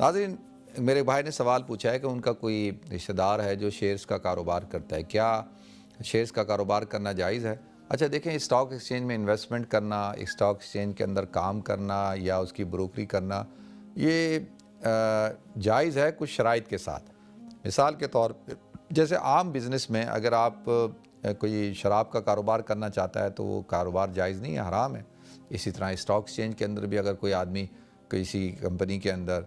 ناظرین، میرے بھائی نے سوال پوچھا ہے کہ ان کا کوئی رشتہ دار ہے جو شیئرز کا کاروبار کرتا ہے، کیا شیئرز کا کاروبار کرنا جائز ہے؟ اچھا دیکھیں، اسٹاک ایکسچینج میں انویسٹمنٹ کرنا، اسٹاک ایکسچینج کے اندر کام کرنا یا اس کی بروکری کرنا، یہ جائز ہے کچھ شرائط کے ساتھ۔ مثال کے طور پہ جیسے عام بزنس میں اگر آپ کوئی شراب کا کاروبار کرنا چاہتا ہے تو وہ کاروبار جائز نہیں ہے، حرام ہے۔ اسی طرح اسٹاک ایکسچینج کے اندر بھی اگر کوئی آدمی کسی کمپنی کے اندر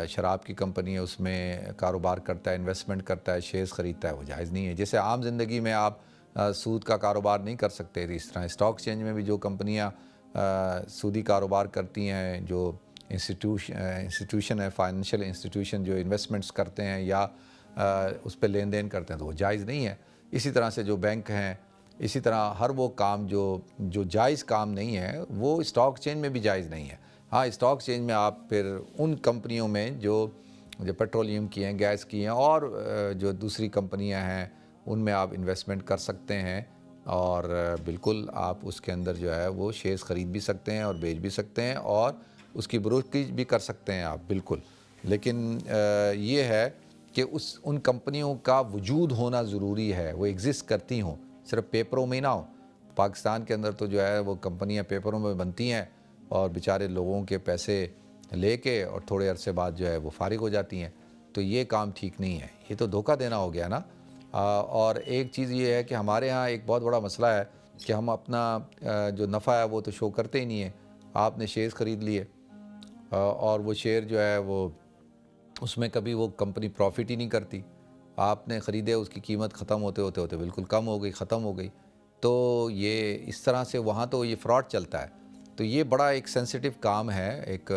شراب کی کمپنی ہے اس میں کاروبار کرتا ہے، انویسٹمنٹ کرتا ہے، شیئرز خریدتا ہے، وہ جائز نہیں ہے۔ جیسے عام زندگی میں آپ سود کا کاروبار نہیں کر سکتے، اس طرح اسٹاک ایکسچینج میں بھی جو کمپنیاں سودی کاروبار کرتی ہیں، جو انسٹیٹیوشن ہے، فائنینشیل انسٹیٹیوشن جو انویسٹمنٹس کرتے ہیں یا اس پہ لین دین کرتے ہیں تو وہ جائز نہیں ہے۔ اسی طرح سے جو بینک ہیں، اسی طرح ہر وہ کام جو جائز کام نہیں ہے وہ اسٹاک ایکسچینج میں بھی جائز نہیں ہے۔ ہاں، اسٹاک ایکسچینج میں آپ پھر ان کمپنیوں میں جو پیٹرولیم کی ہیں، گیس کی ہیں اور جو دوسری کمپنیاں ہیں ان میں آپ انویسٹمنٹ کر سکتے ہیں، اور بالکل آپ اس کے اندر جو ہے وہ شیئرز خرید بھی سکتے ہیں اور بیچ بھی سکتے ہیں اور اس کی بروکریج بھی کر سکتے ہیں آپ، بالکل۔ لیکن یہ ہے کہ ان کمپنیوں کا وجود ہونا ضروری ہے، وہ ایگزسٹ کرتی ہوں، صرف پیپروں میں نہ ہو۔ پاکستان کے اندر تو جو ہے وہ کمپنیاں پیپروں میں بنتی ہیں اور بیچارے لوگوں کے پیسے لے کے اور تھوڑے عرصے بعد جو ہے وہ فارغ ہو جاتی ہیں، تو یہ کام ٹھیک نہیں ہے، یہ تو دھوکہ دینا ہو گیا نا۔ اور ایک چیز یہ ہے کہ ہمارے ہاں ایک بہت بڑا مسئلہ ہے کہ ہم اپنا جو نفع ہے وہ تو شو کرتے ہی نہیں ہیں۔ آپ نے شیئرز خرید لیے اور وہ شیئر جو ہے وہ اس میں کبھی وہ کمپنی پروفٹ ہی نہیں کرتی، آپ نے خریدے، اس کی قیمت ختم ہوتے بالکل کم ہو گئی، ختم ہو گئی، تو یہ اس طرح سے وہاں تو یہ فراڈ چلتا ہے۔ تو یہ بڑا ایک سینسیٹیو کام ہے، ایک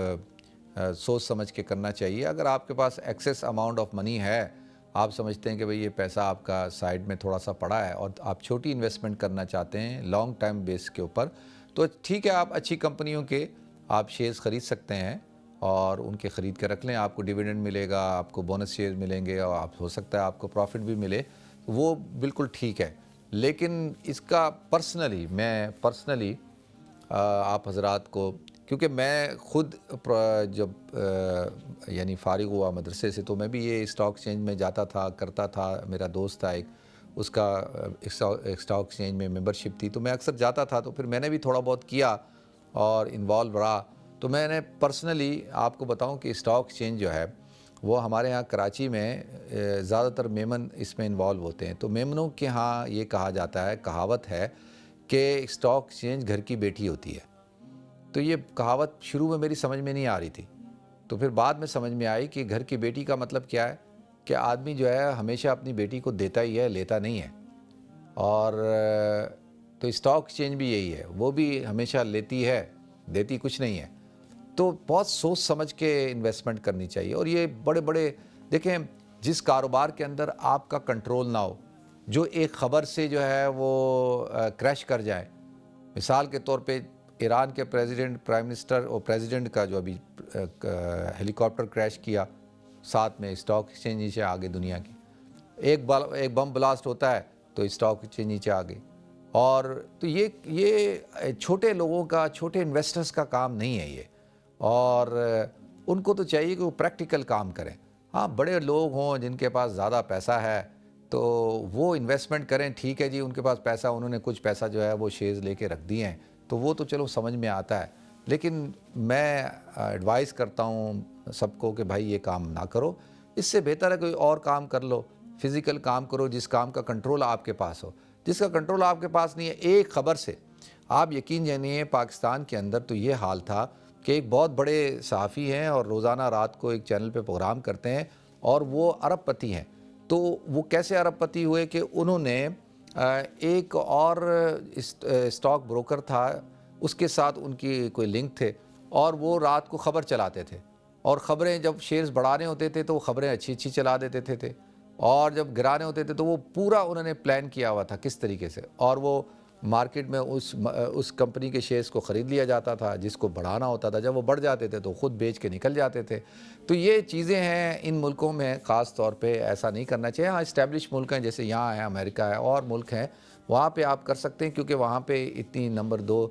سوچ سمجھ کے کرنا چاہیے۔ اگر آپ کے پاس ایکسیس اماؤنٹ آف منی ہے، آپ سمجھتے ہیں کہ بھئی یہ پیسہ آپ کا سائیڈ میں تھوڑا سا پڑا ہے اور آپ چھوٹی انویسٹمنٹ کرنا چاہتے ہیں لانگ ٹائم بیس کے اوپر، تو ٹھیک ہے، آپ اچھی کمپنیوں کے آپ شیئرز خرید سکتے ہیں اور ان کے خرید کے رکھ لیں، آپ کو ڈیویڈنڈ ملے گا، آپ کو بونس شیئر ملیں گے اور آپ ہو سکتا ہے آپ کو پروفٹ بھی ملے، وہ بالکل ٹھیک ہے۔ لیکن اس کا میں پرسنلی آپ حضرات کو، کیونکہ میں خود جب یعنی فارغ ہوا مدرسے سے تو میں بھی یہ اسٹاک ایکسچینج میں جاتا تھا، کرتا تھا۔ میرا دوست تھا ایک، اس کا اسٹاک ایکسچینج میں ممبرشپ تھی، تو میں اکثر جاتا تھا، تو پھر میں نے بھی تھوڑا بہت کیا اور انوالو رہا۔ تو میں نے پرسنلی آپ کو بتاؤں کہ اسٹاک ایکسچینج جو ہے وہ ہمارے ہاں کراچی میں زیادہ تر میمن اس میں انوالو ہوتے ہیں، تو میمنوں کے ہاں یہ کہا جاتا ہے، کہاوت ہے کہ اسٹاک ایکسچینج گھر کی بیٹی ہوتی ہے۔ تو یہ کہاوت شروع میں میری سمجھ میں نہیں آ رہی تھی، تو پھر بعد میں سمجھ میں آئی کہ گھر کی بیٹی کا مطلب کیا ہے، کہ آدمی جو ہے ہمیشہ اپنی بیٹی کو دیتا ہی ہے، لیتا نہیں ہے۔ اور تو اسٹاک ایکسچینج بھی یہی ہے، وہ بھی ہمیشہ لیتی ہے، دیتی کچھ نہیں ہے۔ تو بہت سوچ سمجھ کے انویسٹمنٹ کرنی چاہیے، اور یہ بڑے بڑے دیکھیں، جس کاروبار کے اندر آپ کا کنٹرول نہ ہو، جو ایک خبر سے جو ہے وہ کریش کر جائے، مثال کے طور پہ ایران کے پرائم منسٹر اور پریزیڈنٹ کا جو ابھی ہیلی کاپٹر کریش کیا، ساتھ میں اسٹاک ایکسچینج نیچے آ گئی دنیا کی۔ ایک بم بلاسٹ ہوتا ہے تو اسٹاک ایکسچینج نیچے آ گئی۔ اور تو یہ چھوٹے لوگوں کا، چھوٹے انویسٹرز کا کام نہیں ہے یہ، اور ان کو تو چاہیے کہ وہ پریکٹیکل کام کریں۔ ہاں، بڑے لوگ ہوں جن کے پاس زیادہ پیسہ ہے تو وہ انویسٹمنٹ کریں، ٹھیک ہے جی، ان کے پاس پیسہ، انہوں نے کچھ پیسہ جو ہے وہ شیئرز لے کے رکھ دیے ہیں تو وہ تو چلو سمجھ میں آتا ہے۔ لیکن میں ایڈوائز کرتا ہوں سب کو کہ بھائی یہ کام نہ کرو، اس سے بہتر ہے کوئی اور کام کر لو، فزیکل کام کرو جس کام کا کنٹرول آپ کے پاس ہو۔ جس کا کنٹرول آپ کے پاس نہیں ہے، ایک خبر سے آپ یقین جانیے، پاکستان کے اندر تو یہ حال تھا کہ ایک بہت بڑے صحافی ہیں اور روزانہ رات کو ایک چینل پہ پروگرام کرتے ہیں، اور وہ ارب پتی ہیں۔ تو وہ کیسے ارب پتی ہوئے کہ انہوں نے ایک اور اسٹاک بروکر تھا، اس کے ساتھ ان کی کوئی لنک تھے، اور وہ رات کو خبر چلاتے تھے، اور خبریں جب شیئرز بڑھانے ہوتے تھے تو وہ خبریں اچھی چلا دیتے تھے، اور جب گرانے ہوتے تھے تو وہ پورا انہوں نے پلان کیا ہوا تھا کس طریقے سے، اور وہ مارکیٹ میں اس کمپنی کے شیئرز کو خرید لیا جاتا تھا، جس کو بڑھانا ہوتا تھا، جب وہ بڑھ جاتے تھے تو خود بیچ کے نکل جاتے تھے۔ تو یہ چیزیں ہیں ان ملکوں میں، خاص طور پہ ایسا نہیں کرنا چاہیے۔ ہاں، اسٹیبلش ملک ہیں جیسے یہاں ہے، امریکہ ہے اور ملک ہیں، وہاں پہ آپ کر سکتے ہیں، کیونکہ وہاں پہ اتنی نمبر 2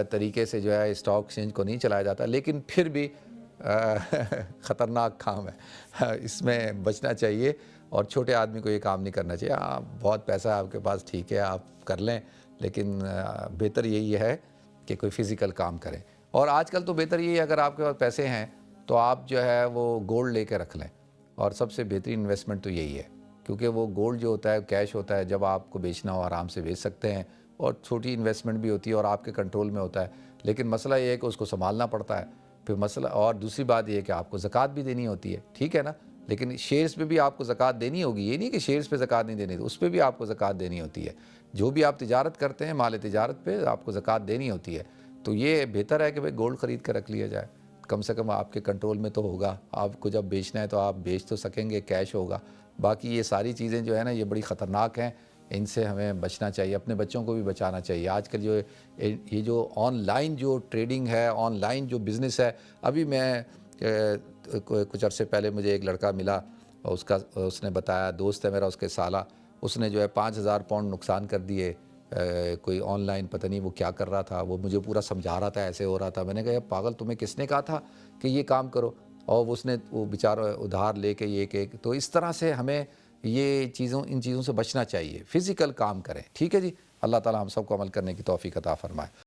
طریقے سے جو ہے اسٹاک ایکسچینج کو نہیں چلایا جاتا۔ لیکن پھر بھی خطرناک کام ہے، اس میں بچنا چاہیے اور چھوٹے آدمی کو یہ کام نہیں کرنا چاہیے۔ ہاں بہت پیسہ ہے آپ کے پاس، ٹھیک ہے آپ کر لیں، لیکن بہتر یہی ہے کہ کوئی فزیکل کام کریں۔ اور آج کل تو بہتر یہی ہے اگر آپ کے پاس پیسے ہیں تو آپ جو ہے وہ گولڈ لے کے رکھ لیں، اور سب سے بہترین انویسٹمنٹ تو یہی ہے، کیونکہ وہ گولڈ جو ہوتا ہے کیش ہوتا ہے، جب آپ کو بیچنا ہو آرام سے بیچ سکتے ہیں، اور چھوٹی انویسٹمنٹ بھی ہوتی ہے اور آپ کے کنٹرول میں ہوتا ہے۔ لیکن مسئلہ یہ ہے کہ اس کو سنبھالنا پڑتا ہے پھر مسئلہ، اور دوسری بات یہ ہے کہ آپ کو زکوٰۃ بھی دینی ہوتی ہے، ٹھیک ہے نا، لیکن شیئرز پہ بھی آپ کو زکوٰۃ دینی ہوگی، یہ نہیں کہ شیئرز پہ زکوٰۃ نہیں دینی، اس پہ بھی آپ کو زکوٰۃ دینی ہوتی ہے۔ جو بھی آپ تجارت کرتے ہیں، مال تجارت پہ آپ کو زکوٰۃ دینی ہوتی ہے۔ تو یہ بہتر ہے کہ بھئی گولڈ خرید کے رکھ لیا جائے، کم سے کم آپ کے کنٹرول میں تو ہوگا، آپ کو جب بیچنا ہے تو آپ بیچ تو سکیں گے، کیش ہوگا۔ باقی یہ ساری چیزیں جو ہے نا یہ بڑی خطرناک ہیں، ان سے ہمیں بچنا چاہیے، اپنے بچوں کو بھی بچانا چاہیے۔ آج کل جو یہ جو آن لائن جو ٹریڈنگ ہے، آن لائن جو بزنس ہے، ابھی میں کچھ عرصے پہلے مجھے ایک لڑکا ملا، اس نے بتایا، دوست ہے میرا، اس کے سالہ، اس نے جو ہے 5,000 پاؤنڈ نقصان کر دیے، کوئی آن لائن پتہ نہیں وہ کیا کر رہا تھا، وہ مجھے پورا سمجھا رہا تھا، ایسے ہو رہا تھا۔ میں نے کہا یہ پاگل، تمہیں کس نے کہا تھا کہ یہ کام کرو؟ اور اس نے وہ بیچارہ ادھار لے کے یہ کہ، تو اس طرح سے ہمیں یہ ان چیزوں سے بچنا چاہیے، فزیکل کام کریں، ٹھیک ہے جی۔ اللہ تعالیٰ ہم سب کو عمل کرنے کی توفیق عطا فرمائے۔